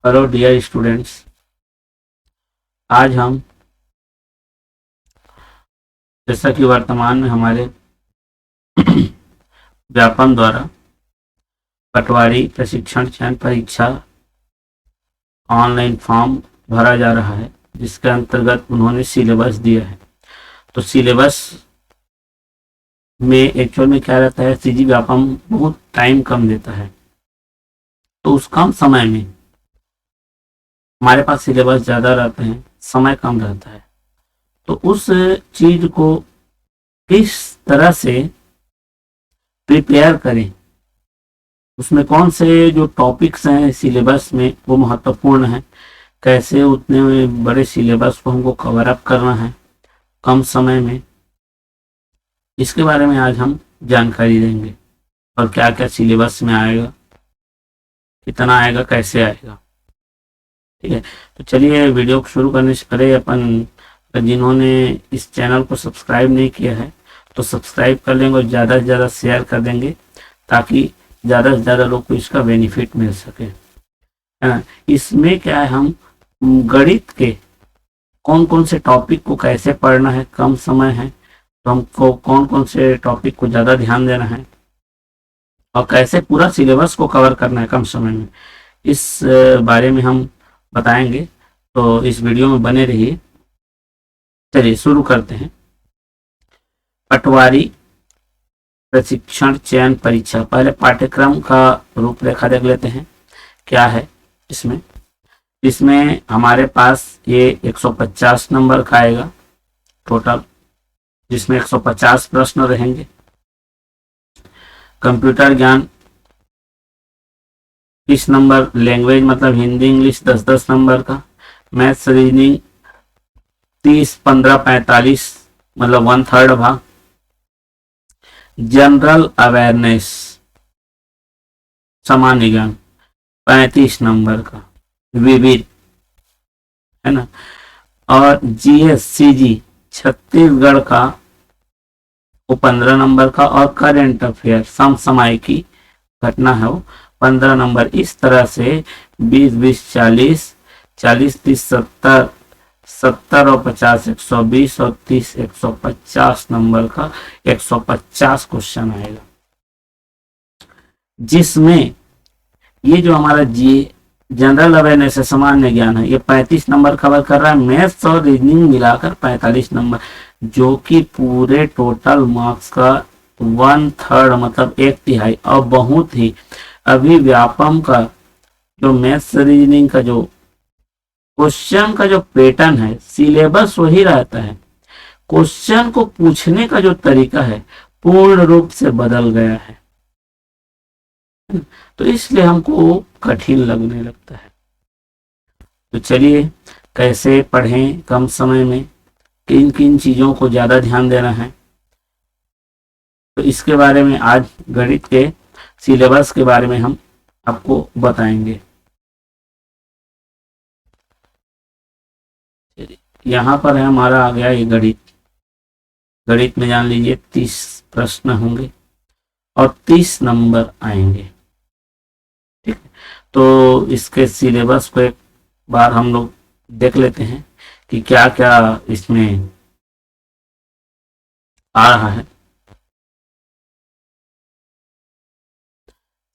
Hello dear students, आज हम जैसा कि वर्तमान में हमारे व्यापम द्वारा पटवारी प्रशिक्षण चयन परीक्षा ऑनलाइन फॉर्म भरा जा रहा है, जिसके अंतर्गत उन्होंने सिलेबस दिया है। तो सिलेबस में एक्चुअल में क्या रहता है, सीजी व्यापम बहुत टाइम कम देता है, तो उस कम समय में हमारे पास सिलेबस ज़्यादा रहते हैं, समय कम रहता है। तो उस चीज को किस तरह से प्रिपेयर करें, उसमें कौन से जो टॉपिक्स हैं सिलेबस में वो महत्वपूर्ण है, कैसे उतने बड़े सिलेबस को हमको कवर अप करना है कम समय में, इसके बारे में आज हम जानकारी देंगे। और क्या क्या सिलेबस में आएगा, कितना आएगा, कैसे आएगा। ठीक है, तो चलिए वीडियो को शुरू करने से पहले अपन जिन्होंने इस चैनल को सब्सक्राइब नहीं किया है तो सब्सक्राइब कर लेंगे और ज़्यादा से ज़्यादा शेयर कर देंगे, ताकि ज़्यादा से ज़्यादा लोग को इसका बेनिफिट मिल सके, है ना। इसमें क्या है, हम गणित के कौन कौन से टॉपिक को कैसे पढ़ना है, कम समय है तो हमको कौन कौन से टॉपिक को ज़्यादा ध्यान देना है और कैसे पूरा सिलेबस को कवर करना है कम समय में, इस बारे में हम बताएंगे। तो इस वीडियो में बने रहिए। चलिए शुरू करते हैं। पटवारी प्रशिक्षण चयन परीक्षा, पहले पाठ्यक्रम का रूपरेखा देख लेते हैं क्या है इसमें हमारे पास ये 150 नंबर का आएगा टोटल, जिसमें 150 प्रश्न रहेंगे। कंप्यूटर ज्ञान 30 नंबर, लैंग्वेज मतलब हिंदी इंग्लिश 10-10 नंबर का, मैथ्स रीजनिंग 30, 15, 45 मतलब 1/3 भाग, जनरल अवेयरनेस सामान्य ज्ञान 35 नंबर का, विविध, है ना। और जीएससीजी छत्तीसगढ़ का वो 15 नंबर का, और करेंट अफेयर समसामयिकी घटना है वो 15 नंबर। इस तरह से 20-20, 40, 40-30, 70, 70 और 50 120 और 30 150 नंबर का 150 क्वेश्चन आएगा, जिसमें ये जो हमारा जनरल अवेयरनेस है, सामान्य ज्ञान है, ये 35 नंबर कवर कर रहा है। मैथ्स और रीजनिंग मिलाकर 45 नंबर, जो कि पूरे टोटल मार्क्स का 1/3 मतलब 1/3। और बहुत ही अभी व्यापम का जो मैथ्स रीजनिंग का जो क्वेश्चन का जो पैटर्न है, सिलेबस वही रहता है, क्वेश्चन को पूछने का जो तरीका है पूर्ण रूप से बदल गया है, तो इसलिए हमको कठिन लगने लगता है। तो चलिए कैसे पढ़ें कम समय में, किन किन चीजों को ज्यादा ध्यान देना है, तो इसके बारे में आज गणित के सिलेबस के बारे में हम आपको बताएंगे। यहाँ पर है हमारा आ गया ये गणित में जान लीजिए 30 प्रश्न होंगे और 30 नंबर आएंगे। ठीक है, तो इसके सिलेबस को एक बार हम लोग देख लेते हैं कि क्या क्या इसमें आ रहा है।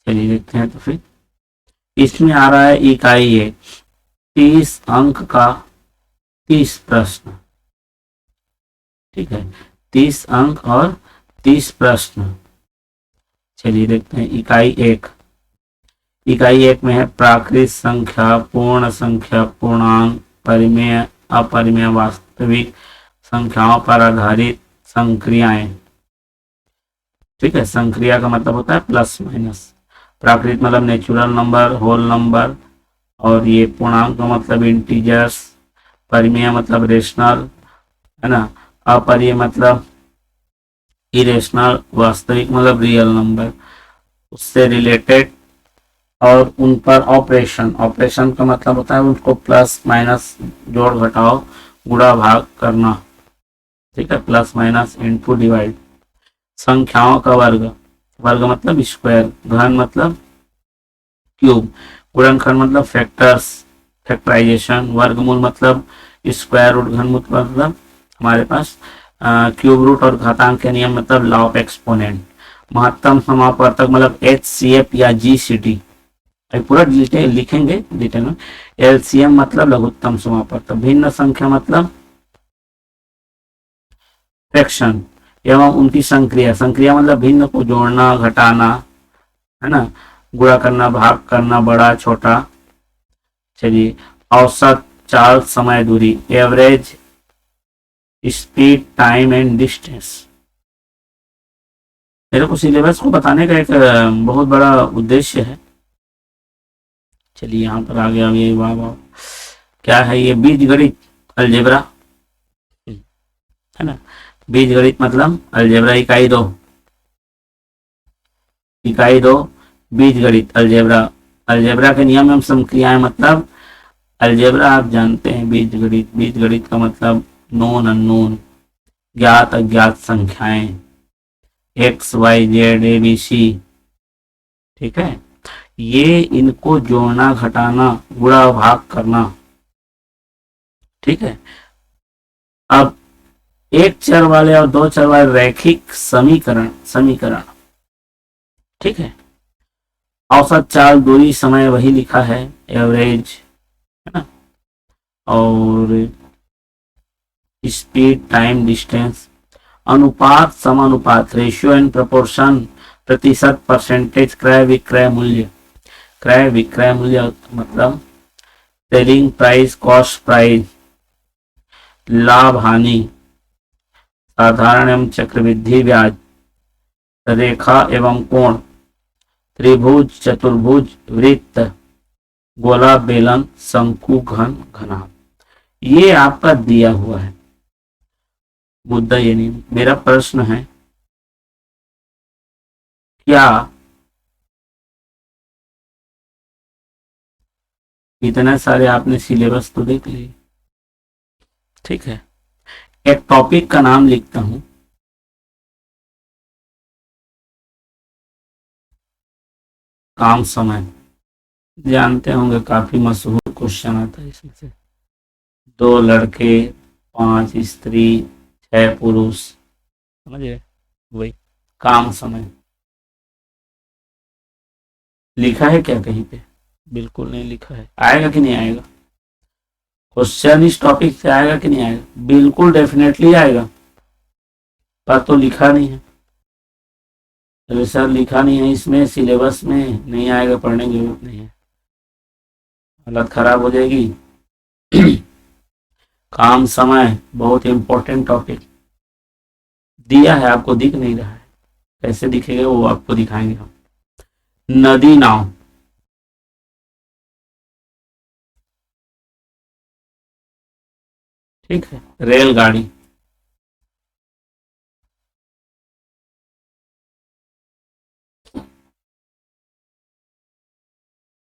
चलिए देखते हैं। तो फिर इसमें आ रहा है इकाई 1, 30 अंक का 30 प्रश्न। ठीक है, 30 अंक और 30 प्रश्न। चलिए देखते हैं इकाई 1। इकाई 1 में है प्राकृत संख्या, पूर्ण संख्या, पूर्णांक, परिमेय, अपरिमेय, वास्तविक संख्याओं पर आधारित संक्रियाएं। ठीक है, संक्रिया का मतलब होता है प्लस माइनस। प्राकृत मतलब नेचुरल नंबर, होल नंबर, और ये पूर्णांक का मतलब इंटीजर्स, परिमेय मतलब रेशनल, है ना, अपरिमेय मतलब इरेशनल, वास्तविक मतलब रियल नंबर, उससे रिलेटेड, और उन पर ऑपरेशन का मतलब होता है उनको प्लस माइनस, जोड़ घटाओ, गुणा भाग करना। ठीक है, प्लस माइनस, इनटू, डिवाइड। संख्याओं का वर्ग मतलब स्क्वायर, घन मतलब क्यूब, गुणनखंड मतलब फैक्टर्स, फैक्टराइजेशन। वर्गमूल मतलब स्क्वायर रूट, घनमूल मतलब हमारे पास क्यूब रूट, और घातांक के नियम मतलब लॉ ऑफ एक्सपोनेंट। महत्तम समापवर्तक मतलब HCF या GCD, पूरा डिटेल लिखेंगे डिटेल में। LCM मतलब लघुत्तम समापवर्तक। भिन्न संख्या मतलब फ्रैक्शन एवं उनकी संक्रिया। संक्रिया मतलब भिन्न को जोड़ना, घटाना, है ना, गुणा करना, भाग करना, बड़ा छोटा। चलिए, औसत, चाल, समय, दूरी, average, speed, time and distance. मेरे को सिलेबस को बताने का एक बहुत बड़ा उद्देश्य है। चलिए यहाँ पर आ गया ये, वाह वाह, क्या है ये, बीजगणित, अलजेब्रा, है ना। बीजगणित मतलब अलजेब्रा इकाई 2, इकाई 2 बीजगणित अलजेब्रा। अलजेब्रा के नियम एवं संक्रियाएं मतलब अलजेब्रा आप जानते हैं, बीजगणित, बीजगणित का मतलब नोन अननोन, ज्ञात अज्ञात संख्याएं, X Y Z A B C, ठीक है, ये इनको जोड़ना, घटाना, गुणा भाग करना, ठीक है। अब एक चर वाले और दो चर वाले रैखिक समीकरण, समीकरण, ठीक है। औसत, चाल, दूरी, समय वही लिखा है, एवरेज, है ना, और स्पीड, टाइम, डिस्टेंस। अनुपात, समानुपात, रेशियो एंड प्रोपोर्शन, प्रतिशत, परसेंटेज, क्रय विक्रय मूल्य। क्रय विक्रय मूल्य मतलब सेलिंग प्राइस, कॉस्ट प्राइस, लाभ हानि, साधारण एवं चक्रवृद्धि ब्याज, रेखा एवं कोण, त्रिभुज, चतुर्भुज, वृत्त, गोला, बेलन, शंकु, घन, घनाभ। ये आपका दिया हुआ है, मुद्दा ये नहीं। मेरा प्रश्न है, क्या इतने सारे आपने सिलेबस तो देख लिए, ठीक है। एक टॉपिक का नाम लिखता हूं, काम समय। जानते होंगे काफी मशहूर क्वेश्चन आता है इसमें से। 2 लड़के, 5 स्त्री, 6 पुरुष, समझे, वही काम समय। लिखा है क्या कहीं पे? बिल्कुल नहीं लिखा है। आएगा कि नहीं आएगा क्वेश्चन इस टॉपिक से? आएगा कि नहीं आएगा? बिल्कुल डेफिनेटली आएगा, पर तो लिखा नहीं है। चलिए सर, लिखा नहीं है इसमें, सिलेबस में नहीं आएगा, पढ़ने की जरूरत नहीं है, हालत खराब हो जाएगी। काम समय बहुत इंपॉर्टेंट टॉपिक दिया है, आपको दिख नहीं रहा है, कैसे दिखेगा वो आपको दिखाएंगे हम। नदी नाव, ठीक है, रेलगाड़ी,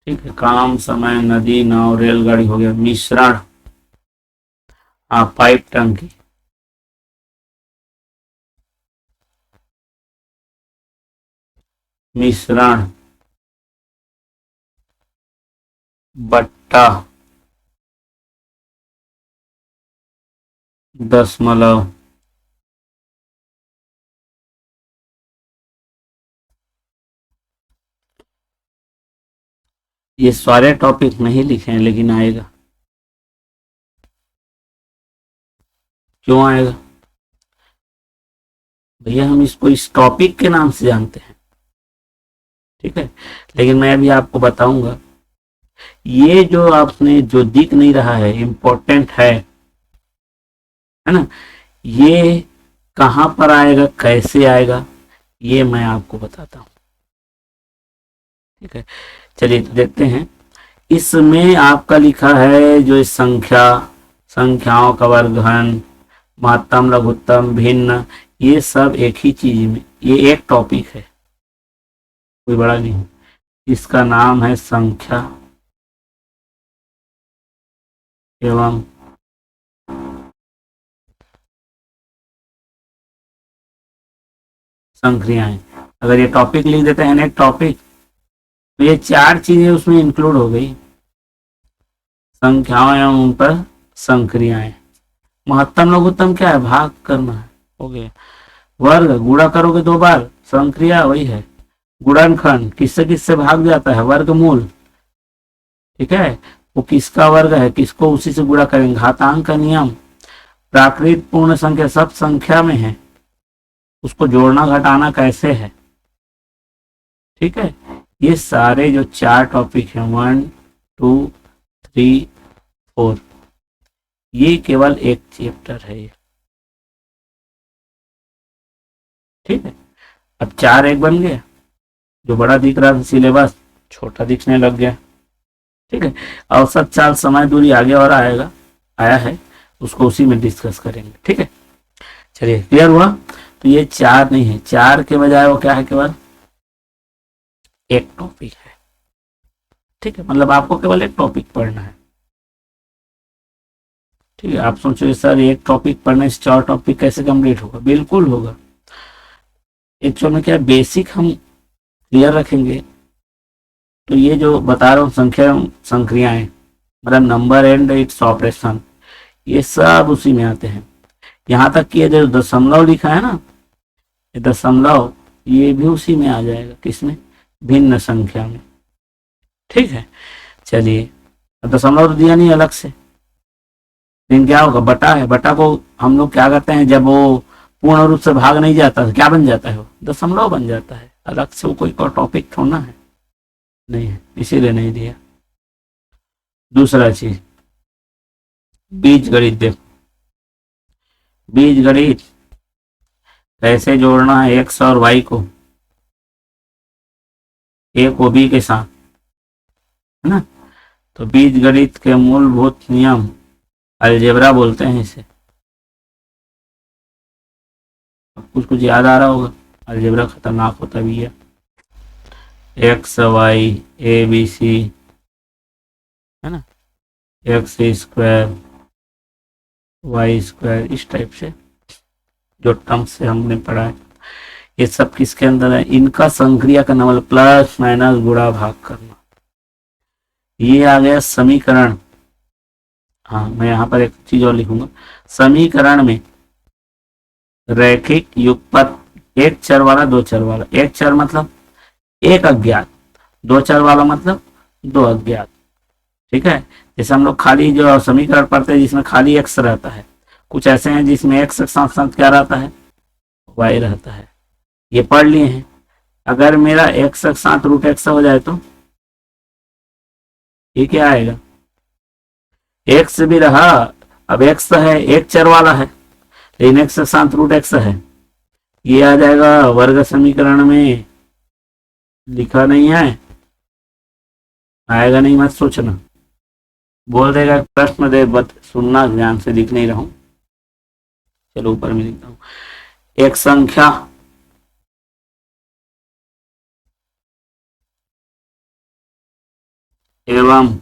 ठीक है। काम समय, नदी नाव, रेलगाड़ी हो गया। मिश्रण, पाइप टंकी, मिश्रण, बट्टा, दशमलव, ये सारे टॉपिक नहीं लिखे हैं लेकिन आएगा। क्यों आएगा भैया? हम इसको इस टॉपिक के नाम से जानते हैं, ठीक है। लेकिन मैं अभी आपको बताऊंगा, ये जो आपने जो दिख नहीं रहा है इम्पोर्टेंट है ना, ये कहां पर आएगा, कैसे आएगा, ये मैं आपको बताता हूं, ठीक है। चलिए तो देखते हैं। इसमें आपका लिखा है जो इस संख्या, संख्याओं का वर्गघन, महत्तम, लघुत्तम, भिन्न, ये सब एक ही चीज में, ये एक टॉपिक है, कोई बड़ा नहीं। इसका नाम है संख्या एवं संक्रियाएं। अगर ये टॉपिक लिख देते हैं, एक टॉपिक, तो ये चार चीजें उसमें इंक्लूड हो गई, संख्याओं एवं उन पर संक्रियाएं। महत्तम लघुत्तम क्या है, भाग करना है, हो गया। वर्ग गुणा करोगे 2 बार, संक्रिया वही है। गुणनखंड किससे किससे भाग जाता है, वर्गमूल, ठीक है, वो किसका वर्ग है, किसको उसी से गुणा करेंगे। घातांक का नियम, प्राकृत पूर्ण संख्या सब संख्या में है, उसको जोड़ना घटाना कैसे है, ठीक है। ये सारे जो 4 टॉपिक हैं 1 2 3 4, ये केवल एक चैप्टर है ये, ठीक है। अब 4 एक बन गया, जो बड़ा दिख रहा था सिलेबस छोटा दिखने लग गया, ठीक है। औसत चाल समय दूरी आगे और आया है, उसको उसी में डिस्कस करेंगे, ठीक है। चलिए क्लियर हुआ। तो ये 4 नहीं है, 4 के बजाय वो क्या है, केवल एक टॉपिक है, ठीक है। मतलब आपको केवल एक टॉपिक पढ़ना है, ठीक है। आप सोचोगे सर एक टॉपिक पढ़ने से 4 टॉपिक कैसे कंप्लीट होगा, बिल्कुल होगा। एक्चुअल में क्या बेसिक हम क्लियर रखेंगे तो ये जो बता रहा हूँ संख्या संक्रियाएं, मतलब नंबर एंड इट्स ऑपरेशन, ये सब उसी में आते हैं। यहाँ तक कि ये जो दशमलव लिखा है ना, ये दशमलव, ये भी उसी में आ जाएगा, किसमें, भिन्न संख्या में, ठीक है। चलिए दशमलव तो दिया नहीं अलग से, लेकिन क्या होगा, बटा है, बटा को हम लोग क्या करते हैं, जब वो पूर्ण रूप से भाग नहीं जाता तो क्या बन जाता है, वो दशमलव बन जाता है, अलग से वो कोई टॉपिक छोड़ना है नहीं है, इसीलिए नहीं दिया। दूसरा चीज बीज गणित, देखो बीज गणित कैसे जोड़ना है एक्स और वाई को, ए को बी के साथ, है ना। तो बीज गणित के मूलभूत नियम, अलजेब्रा बोलते हैं इसे, कुछ कुछ याद आ रहा होगा। अलजेब्रा खतरनाक होता भी है, X Y A B C, है ना, एक्स स्क्वायर वाई स्क्वायर, इस टाइप से जो टर्म्स से हमने पढ़ा है, ये सब किसके अंदर है, इनका संक्रिया करना, मतलब प्लस माइनस गुणा भाग करना। ये आ गया समीकरण। हाँ मैं यहाँ पर एक चीज और लिखूंगा, समीकरण में रैखिक युगपत, एक चर वाला दो चर वाला, एक चर मतलब एक अज्ञात, दो चर वाला मतलब दो अज्ञात, ठीक है। जैसे हम लोग खाली जो समीकरण पढ़ते हैं जिसमें खाली एक्स रहता है, कुछ ऐसे हैं जिसमें एक्स के साथ साथ क्या रहता है, वाई रहता है, ये पढ़ लिए हैं। अगर मेरा एक्स के साथ रूट एक्स हो जाए तो ये क्या आएगा, एक्स भी रहा, अब एक्स है, एक चर वाला है, लेकिन एक्स के साथ रूट एक्स है, ये आ जाएगा वर्ग समीकरण में, लिखा नहीं है, आएगा नहीं, मत सोचना, बोल देगा प्रश्न दे, बत सुनना ध्यान से, लिख नहीं रहा हूं। चलो ऊपर में लिखता हूं, एक संख्या एवं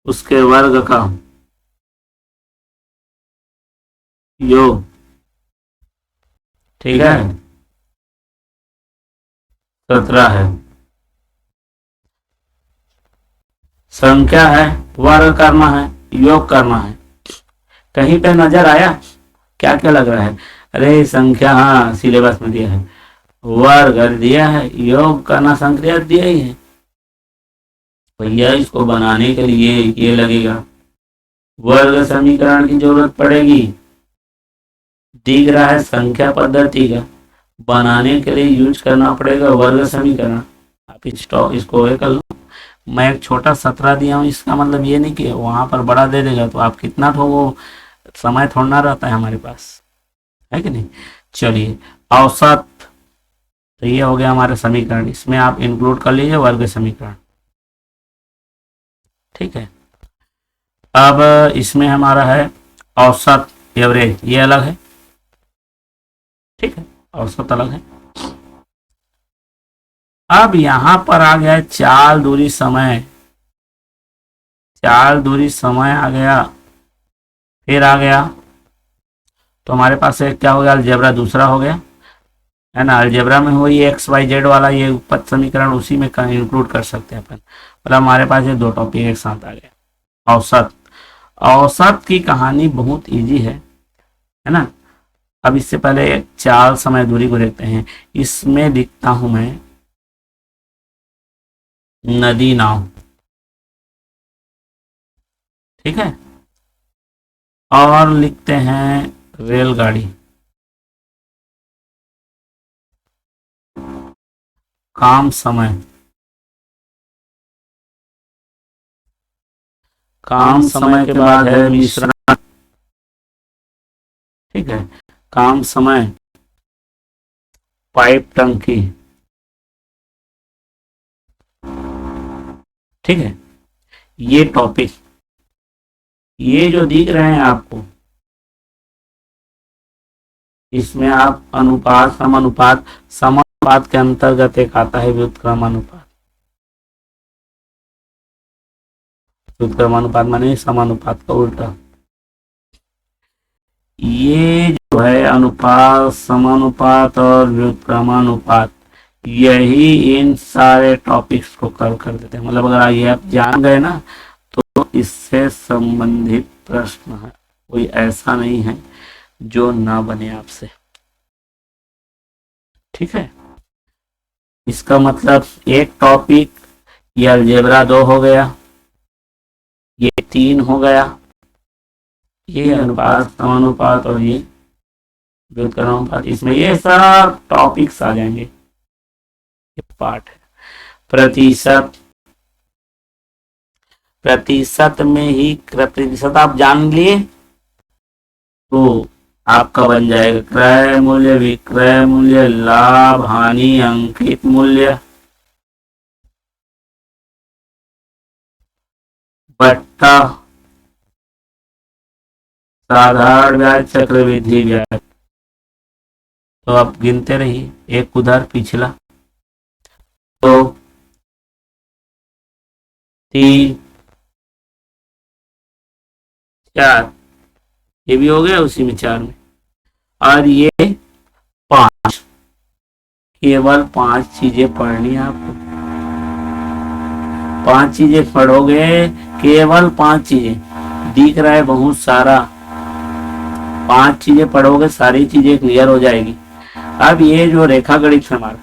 उसके वर्ग का योग, ठीक है, 17 है। संख्या है, वर्ग करना है, योग करना है, कहीं पे नजर आया, क्या क्या लग रहा है, अरे संख्या हाँ सिलेबस में दिया है, वर्ग दिया है, योग करना संक्रिया दिया ही है, भैया इसको बनाने के लिए ये लगेगा, वर्ग समीकरण की जरूरत पड़ेगी, दिख रहा है संख्या पद्धति का, बनाने के लिए यूज करना पड़ेगा वर्ग समीकरण। आप इसको कर लो, मैं एक छोटा 17 दिया हूँ, इसका मतलब ये नहीं कि वहां पर बड़ा दे देगा तो आप कितना ठोको, समय थोड़ा रहता है हमारे पास, है कि नहीं। चलिए औसत, तो ये हो गया हमारे समीकरण, इसमें आप इंक्लूड कर लीजिए वर्ग समीकरण, ठीक है। अब इसमें हमारा है औसत एवरेज, ये अलग है, ठीक है, औसत अलग है। अब यहां पर आ गया चाल दूरी समय, चाल दूरी समय आ गया, फिर आ गया तो हमारे पास एक क्या हो गया, अलजेब्रा दूसरा हो गया, है ना। अलजेब्रा में हो ये एक्स वाई जेड वाला ये पद समीकरण उसी में इंक्लूड कर सकते हैं अपन। मतलब हमारे पास ये दो टॉपिक एक साथ आ गए। औसत, औसत की कहानी बहुत इजी है ना। अब इससे पहले चाल समय दूरी को देखते हैं। इसमें लिखता हूं मैं नदी नाव, ठीक है। और लिखते हैं रेलगाड़ी, काम समय, काम समय के बाद है विश्राम, ठीक है। काम समय, पाइप टंकी, ठीक है। ये टॉपिक, ये जो दिख रहे हैं आपको, इसमें आप अनुपात, समानुपात, समानुपात के अंतर्गत एक आता है व्युत्क्रमानुपात। व्युत्क्रमानुपात माने समानुपात का उल्टा। ये जो है अनुपात, समानुपात और व्युत्क्रमानुपात, यही इन सारे टॉपिक्स को कवर कर देते हैं। मतलब अगर ये आप जान गए ना तो इससे संबंधित प्रश्न है, कोई ऐसा नहीं है जो ना बने आपसे, ठीक है। इसका मतलब एक टॉपिक ये अलजेब्रा 2 हो गया, ये 3 हो गया, ये अनुपात, समानुपात और ये व्युत्क्रमानुपात, इसमें ये सब टॉपिक्स आ जाएंगे। ये पार्ट है। प्रतिशत, प्रतिशत में ही प्रतिशत आप जान लिए तो आपका बन जाएगा क्रय मूल्य, विक्रय मूल्य, लाभ हानि, अंकित मूल्य, बट्टा, साधारण ब्याज, चक्रवृद्धि ब्याज। तो आप गिनते रहिए, एक उधार पिछला, 2, 3, 4, ये भी हो गया उसी में 4 में, और ये 5। केवल 5 चीजें पढ़नी है आपको, 5 चीजें पढ़ोगे, केवल 5 चीजें। दिख रहा है बहुत सारा, 5 चीजें पढ़ोगे सारी चीजें क्लियर हो जाएगी। अब ये जो रेखा गणित हमारा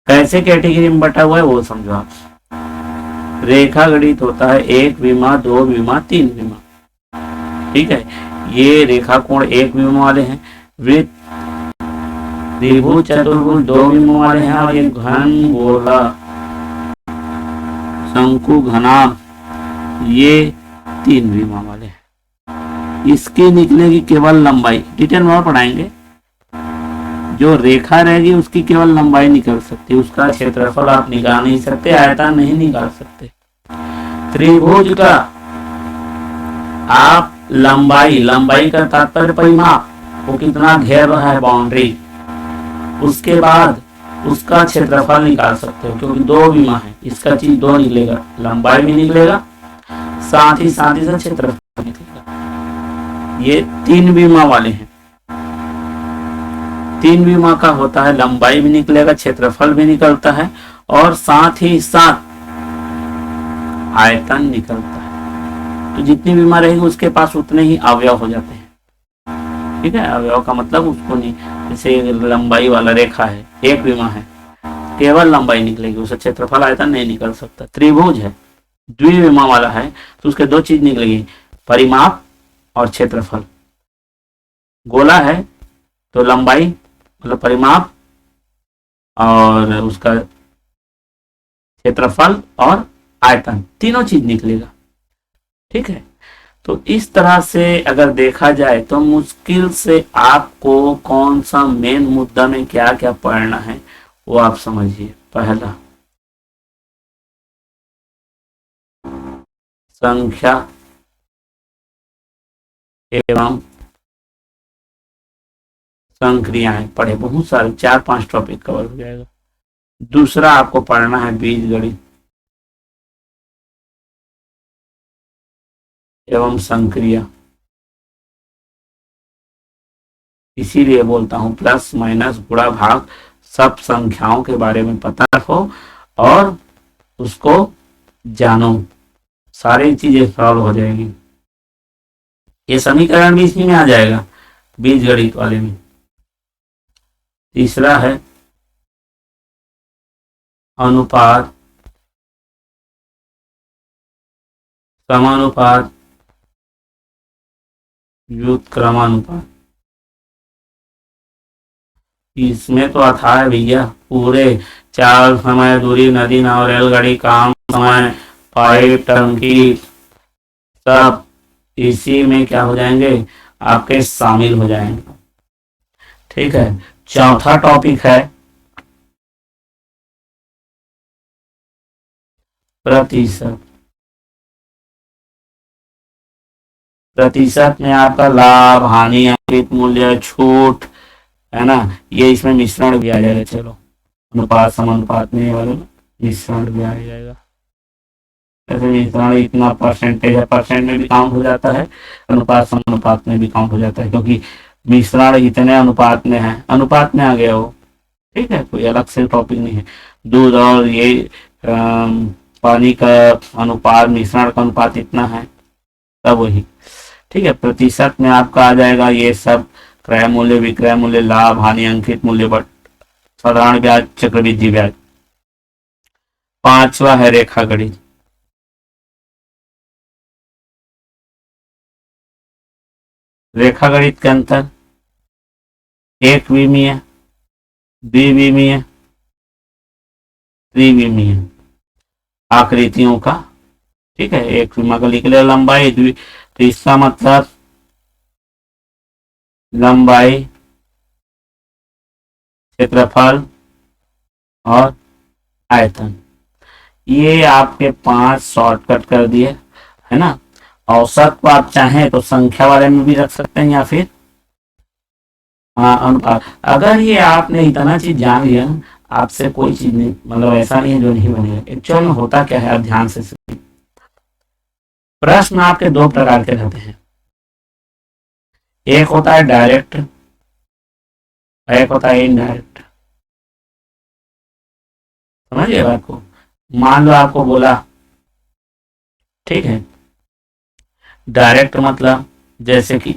कैसे कैटेगरी में बटा हुआ है वो समझो आप। रेखा गणित होता है 1 विमा, 2 विमा, 3 विमा, ठीक है। ये रेखा कोण 1 विमा वाले हैं, वृत्त, त्रिभुज, चतुर्भुज 2 विमा वाले हैं, और ये घन, गोला, शंकु, घनाभ ये 3 विमा वाले हैं। इसकी निकलेगी केवल लंबाई, डिटेल में और पढ़ाएंगे। जो रेखा रहेगी उसकी केवल लंबाई निकल सकती है, उसका क्षेत्रफल आप निकाल नहीं सकते, आयतन नहीं निकाल सकते। त्रिभुज का आप लंबाई, लंबाई का तात्पर्य परिमाप, वो कितना घेर रहा है बाउंड्री, उसके बाद उसका क्षेत्रफल निकाल सकते हो, क्योंकि 2 विमा है, इसका चीज 2 निकलेगा, लंबाई भी निकलेगा, साथ ही से क्षेत्रफल निकलेगा। ये 3 विमा वाले हैं। 3 विमा का होता है लंबाई भी निकलेगा, क्षेत्रफल भी निकलता है, और साथ ही साथ आयतन निकलता है। तो जितनी विमा रहेगी उसके पास उतने ही अवयव हो जाते हैं, ठीक है। अवयव का मतलब उसको नहीं, जैसे लंबाई वाला रेखा है, 1 विमा है, केवल लंबाई निकलेगी, उसका क्षेत्रफल आयतन नहीं निकल सकता। त्रिभुज है, द्विविमा वाला है, तो उसके 2 चीज निकलेगी, परिमाप और क्षेत्रफल। गोला है तो लंबाई मतलब परिमाप और उसका क्षेत्रफल और आयतन, तीनों चीज निकलेगा, ठीक है। तो इस तरह से अगर देखा जाए तो मुश्किल से आपको कौन सा मेन मुद्दा में क्या क्या पढ़ना है वो आप समझिए। पहला, संख्या एवं संक्रियाएं पढ़े, बहुत सारे 4-5 टॉपिक कवर हो जाएगा। दूसरा आपको पढ़ना है बीज गणित एवं संक्रिया, इसीलिए बोलता हूं प्लस माइनस गुणा भाग सब संख्याओं के बारे में पता रखो और उसको जानो, सारी चीजें सॉल्व हो जाएगी। ये समीकरण भी इसी में आ जाएगा, बीजगणित वाले में। तीसरा है अनुपात, समानुपात, व्युत्क्रमानुपात। इसमें तो अथाह है भैया, पूरे चाल, समय, दूरी, नदी, नाव, रेलगाड़ी, काम, समय, पाइप, टंकी, सब इसी में क्या हो जाएंगे, आपके शामिल हो जाएंगे। ठीक है। चौथा टॉपिक है प्रतिशत। प्रतिशत में आपका लाभ, हानि, अंकित मूल्य, छूट, है ना, ये इसमें मिश्रण भी आ जाएगा। चलो, अनुपात समानुपात में वाले मिश्रण भी आ जाएगा। जैसे मिश्रण इतना परसेंटेज है, परसेंट में भी काउंट हो जाता है, अनुपात समानुपात में भी काउंट हो जाता है, क्योंकि मिश्रण इतने अनुपात में है, अनुपात में आ गया वो। ठीक है, कोई अलग से टॉपिक नहीं है। दूध और ये पानी का अनुपात, मिश्रण का अनुपात इतना है, तब वही। ठीक है। प्रतिशत में आपका आ जाएगा ये सब, क्रय मूल्य, विक्रय मूल्य, लाभ, हानि, अंकित मूल्य, बट साधारण ब्याज, चक्रवृद्धि ब्याज। पांचवा है रेखा गणित। रेखा गणित के अंतर एक विमीय, द्विविमीय, त्रिविमीय आकृतियों का। ठीक है, एक विमा का लिख लिया लंबाई, तो इसका मतलब लंबाई, क्षेत्रफल और आयतन। ये आपके 5 शॉर्टकट कर दिए, है ना। औसत को आप चाहें तो संख्या वाले में भी रख सकते हैं, या फिर अगर ये आपने इतना चीज जान लिया, आपसे कोई चीज नहीं, मतलब ऐसा नहीं है जो नहीं बनेगा। एक्चुअल में होता क्या है, आप ध्यान से सुनिए। प्रश्न आपके दो प्रकार के रहते हैं, एक होता है डायरेक्ट, एक होता है इनडायरेक्ट। समझिए बात को। मान लो आपको बोला, ठीक है, डायरेक्ट मतलब जैसे कि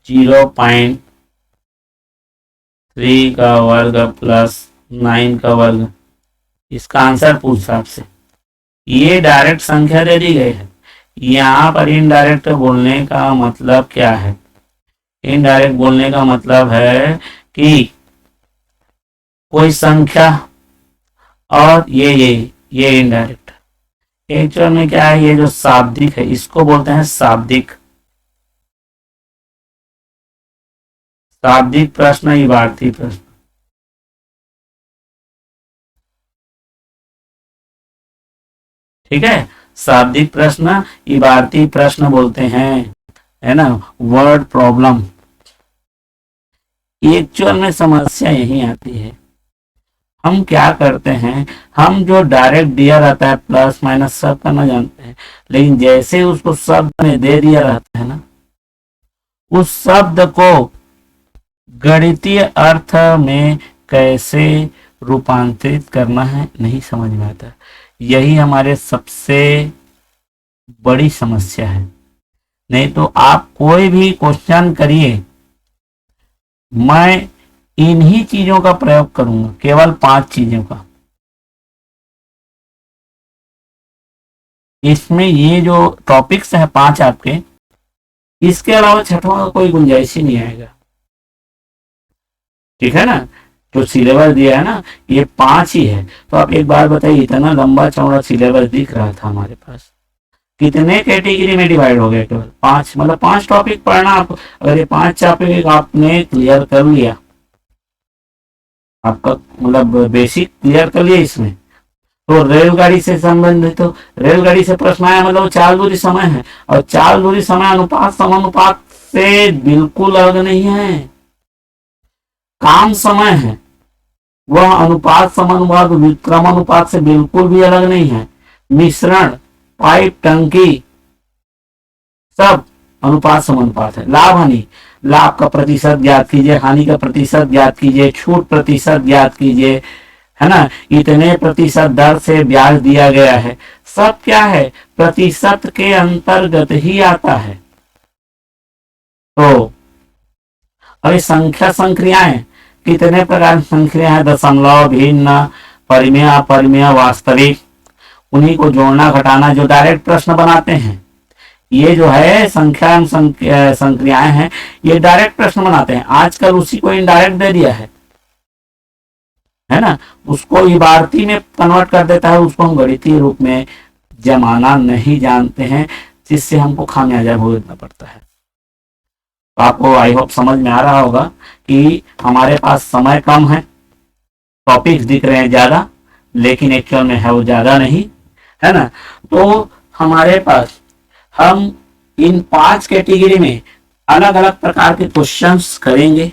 0.3 का वर्ग प्लस 9 का वर्ग, इसका आंसर पूछा आपसे। ये डायरेक्ट संख्या दे दी गई है। यहाँ पर इनडायरेक्ट बोलने का मतलब क्या है? इनडायरेक्ट बोलने का मतलब है कि कोई संख्या और ये इनडायरेक्ट। एक्चुअल में क्या है, ये जो शाब्दिक है इसको बोलते हैं शाब्दिक। शाब्दिक प्रश्न, इबारती प्रश्न। ठीक है, शाब्दिक प्रश्न, इबारती प्रश्न बोलते हैं, है ना, वर्ड प्रॉब्लम। एक्चुअल में समस्या यही आती है, हम क्या करते हैं, हम जो डायरेक्ट दिया रहता है प्लस माइनस सब करना जानते हैं, लेकिन जैसे उसको शब्द में दे दिया रहता है ना, उस शब्द को गणितीय अर्थ में कैसे रूपांतरित करना है नहीं समझ में आता। यही हमारे सबसे बड़ी समस्या है। नहीं तो आप कोई भी क्वेश्चन करिए, मैं इन्हीं चीजों का प्रयोग करूंगा, केवल 5 चीजों का। इसमें ये जो टॉपिक्स है 5 आपके, इसके अलावा छठवां का कोई गुंजाइश ही नहीं आएगा। ठीक है ना, जो सिलेबस दिया है ना, ये 5 ही है। तो आप एक बार बताइए, इतना लंबा चौड़ा सिलेबस दिख रहा था हमारे पास, कितने कैटेगरी में डिवाइड हो गए? केवल 5, मतलब 5 टॉपिक पढ़ना आपको। अगर ये 5 टॉपिक आपने क्लियर कर लिया, आपका मतलब बेसिक क्लियर कर लिया इसमें, तो रेलगाड़ी से संबंधित, तो रेलगाड़ी से प्रश्न आया, मतलब चाल दूरी समय है, और चाल दूरी समय अनुपात समानुपात से बिल्कुल अलग नहीं है। काम समय है, वह अनुपात समानुपात विक्रमानुपात से बिल्कुल भी अलग नहीं है। मिश्रण, पाइप, टंकी, सब अनुपात समानुपात है। लाभ हानि, लाभ का प्रतिशत ज्ञात कीजिए, हानि का प्रतिशत ज्ञात कीजिए, छूट प्रतिशत ज्ञात कीजिए, है ना, इतने प्रतिशत दर से ब्याज दिया गया है, सब क्या है, प्रतिशत के अंतर्गत ही आता है। तो अभी संख्या संक्रियाएं कितने प्रकार की संक्रिया है, दशमलव, भिन्न, परिमेय, अपरिमेय, वास्तविक, उन्हीं को जोड़ना घटाना, जो डायरेक्ट प्रश्न बनाते हैं। ये जो है संक्रियाएं हैं, ये डायरेक्ट प्रश्न बनाते हैं। आजकल उसी को इनडायरेक्ट दे दिया है ना, उसको इबारती में कन्वर्ट कर देता है, उसको हम गणितीय रूप में जमाना नहीं जानते हैं, जिससे हमको खामियाजा भुगतना पड़ता है। तो आपको आई होप समझ में आ रहा होगा कि हमारे पास समय कम है, टॉपिक्स दिख रहे हैं ज्यादा, लेकिन एक्चुअल में है वो ज्यादा नहीं, है ना। तो हमारे पास हम इन 5 कैटेगरी में अलग अलग प्रकार के क्वेश्चंस करेंगे,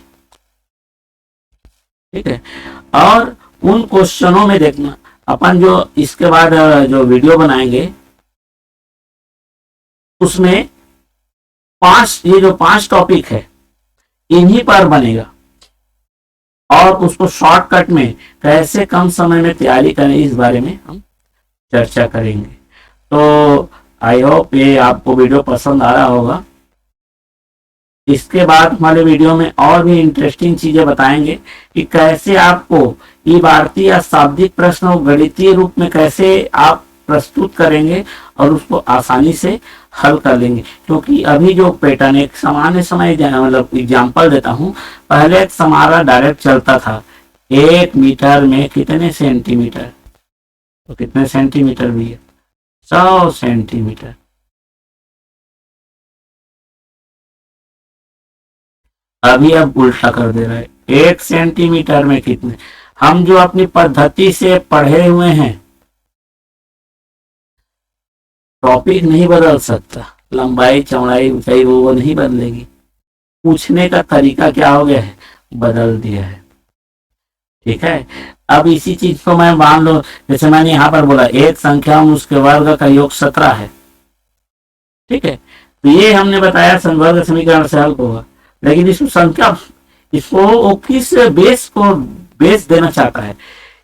ठीक है। और उन क्वेश्चनों में देखना, अपन जो इसके बाद जो वीडियो बनाएंगे उसमें ये जो 5 टॉपिक है इन्हीं पर बनेगा, और उसको शॉर्टकट में कैसे कम समय में तैयारी करें इस बारे में हम चर्चा करेंगे। तो आई होप ये आपको वीडियो पसंद आ रहा होगा। इसके बाद हमारे वीडियो में और भी इंटरेस्टिंग चीजें बताएंगे कि कैसे आपको इबारती या शाब्दिक प्रश्न गणितीय रूप में कैसे आप प्रस्तुत करेंगे और उसको आसानी से हल कर लेंगे। क्योंकि अभी जो पैटर्न, एक सामान्य समय मतलब एग्जाम्पल देता हूँ, पहले एक हमारा डायरेक्ट चलता था 1 मीटर में कितने सेंटीमीटर, तो कितने सेंटीमीटर भी है, 100 सेंटीमीटर। अभी अब उल्टा कर दे रहा है, 1 सेंटीमीटर में कितने। हम जो अपनी पद्धति से पढ़े हुए हैं, टॉपिक नहीं बदल सकता, लंबाई चौड़ाई ऊंचाई वो नहीं बदलेगी, पूछने का तरीका क्या हो गया है, बदल दिया है, ठीक है। अब इसी चीज को मैं मान लो, जैसे मैंने यहाँ पर बोला एक संख्या उसके वर्ग का योग 17 है, ठीक है। तो ये हमने बताया वर्ग समीकरण से हल होगा, लेकिन इसको संख्या, इसको वो किस बेस देना चाहता है,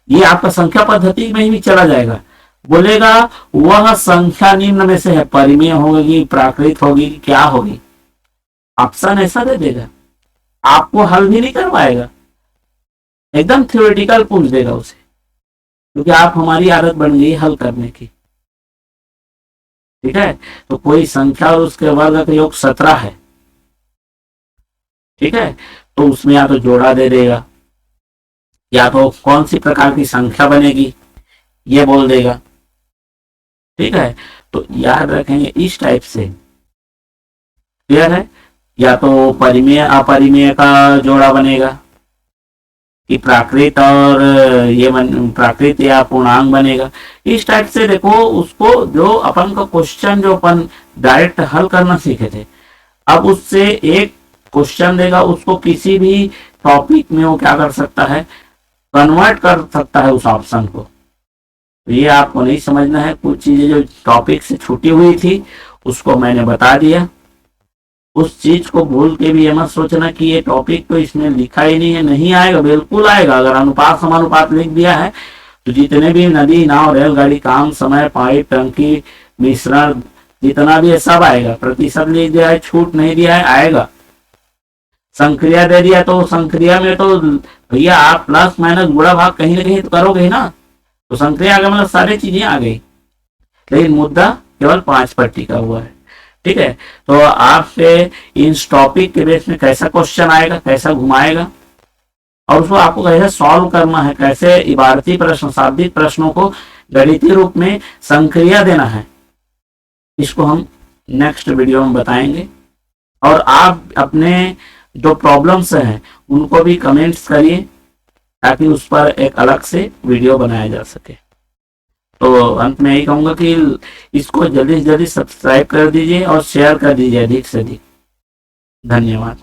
ये आपका संख्या पद्धति में ही चला जाएगा। बोलेगा वह संख्या निम्न में से है, परिमेय होगी, प्राकृत होगी, क्या होगी, ऑप्शन ऐसा दे देगा, आपको हल भी नहीं करवाएगा, एकदम थ्योरेटिकल पूछ देगा उसे, क्योंकि आप हमारी आदत बन गई हल करने की, ठीक है। तो कोई संख्या और उसके वर्ग का योग 17 है, ठीक है, तो उसमें या तो जोड़ा दे देगा, या तो कौन सी प्रकार की संख्या बनेगी ये बोल देगा, ठीक है। तो याद रखेंगे इस टाइप से, क्लियर है। या तो परिमेय अपरिमेय का जोड़ा बनेगा, कि प्राकृत और ये प्राकृत या पूर्णांक बनेगा, इस टाइप से देखो उसको, जो अपन का क्वेश्चन जो अपन डायरेक्ट हल करना सीखे थे, अब उससे एक क्वेश्चन देगा, उसको किसी भी टॉपिक में वो क्या कर सकता है, कन्वर्ट कर सकता है उस ऑप्शन को। तो ये आपको नहीं समझना है, कुछ चीजें जो टॉपिक से छूटी हुई थी उसको मैंने बता दिया, उस चीज को भूल के भी ये मत सोचना कि ये टॉपिक तो इसमें लिखा ही नहीं है, नहीं आएगा, बिल्कुल आएगा। अगर अनुपात समानुपात लिख दिया है तो जितने भी नदी, नाव, रेलगाड़ी, काम, समय, पाइप, टंकी, मिश्रण, जितना भी है सब आएगा। प्रतिशत लिख दिया है, छूट नहीं दिया है, आएगा। संक्रिया दे दिया तो संक्रिया में तो भैया आप प्लस माइनस गुणा भाग कहीं ना कहीं तो करोगे ही ना, तो संक्रिया का मतलब सारी चीजें आ गई, लेकिन मुद्दा केवल 5 पर टिका हुआ है, ठीक है। तो आपसे इस टॉपिक के बेस में कैसा क्वेश्चन आएगा, कैसा घुमाएगा, और उसको आपको कैसे सॉल्व करना है, कैसे इबारती प्रश्न, शाब्दिक प्रश्नों को गणितीय रूप में संक्रिया देना है, इसको हम नेक्स्ट वीडियो में बताएंगे। और आप अपने जो प्रॉब्लम्स हैं उनको भी कमेंट्स करिए, ताकि उस पर एक अलग से वीडियो बनाया जा सके। तो अंत में यही कहूंगा कि इसको जल्दी से जल्दी सब्सक्राइब कर दीजिए और शेयर कर दीजिए अधिक से अधिक। धन्यवाद।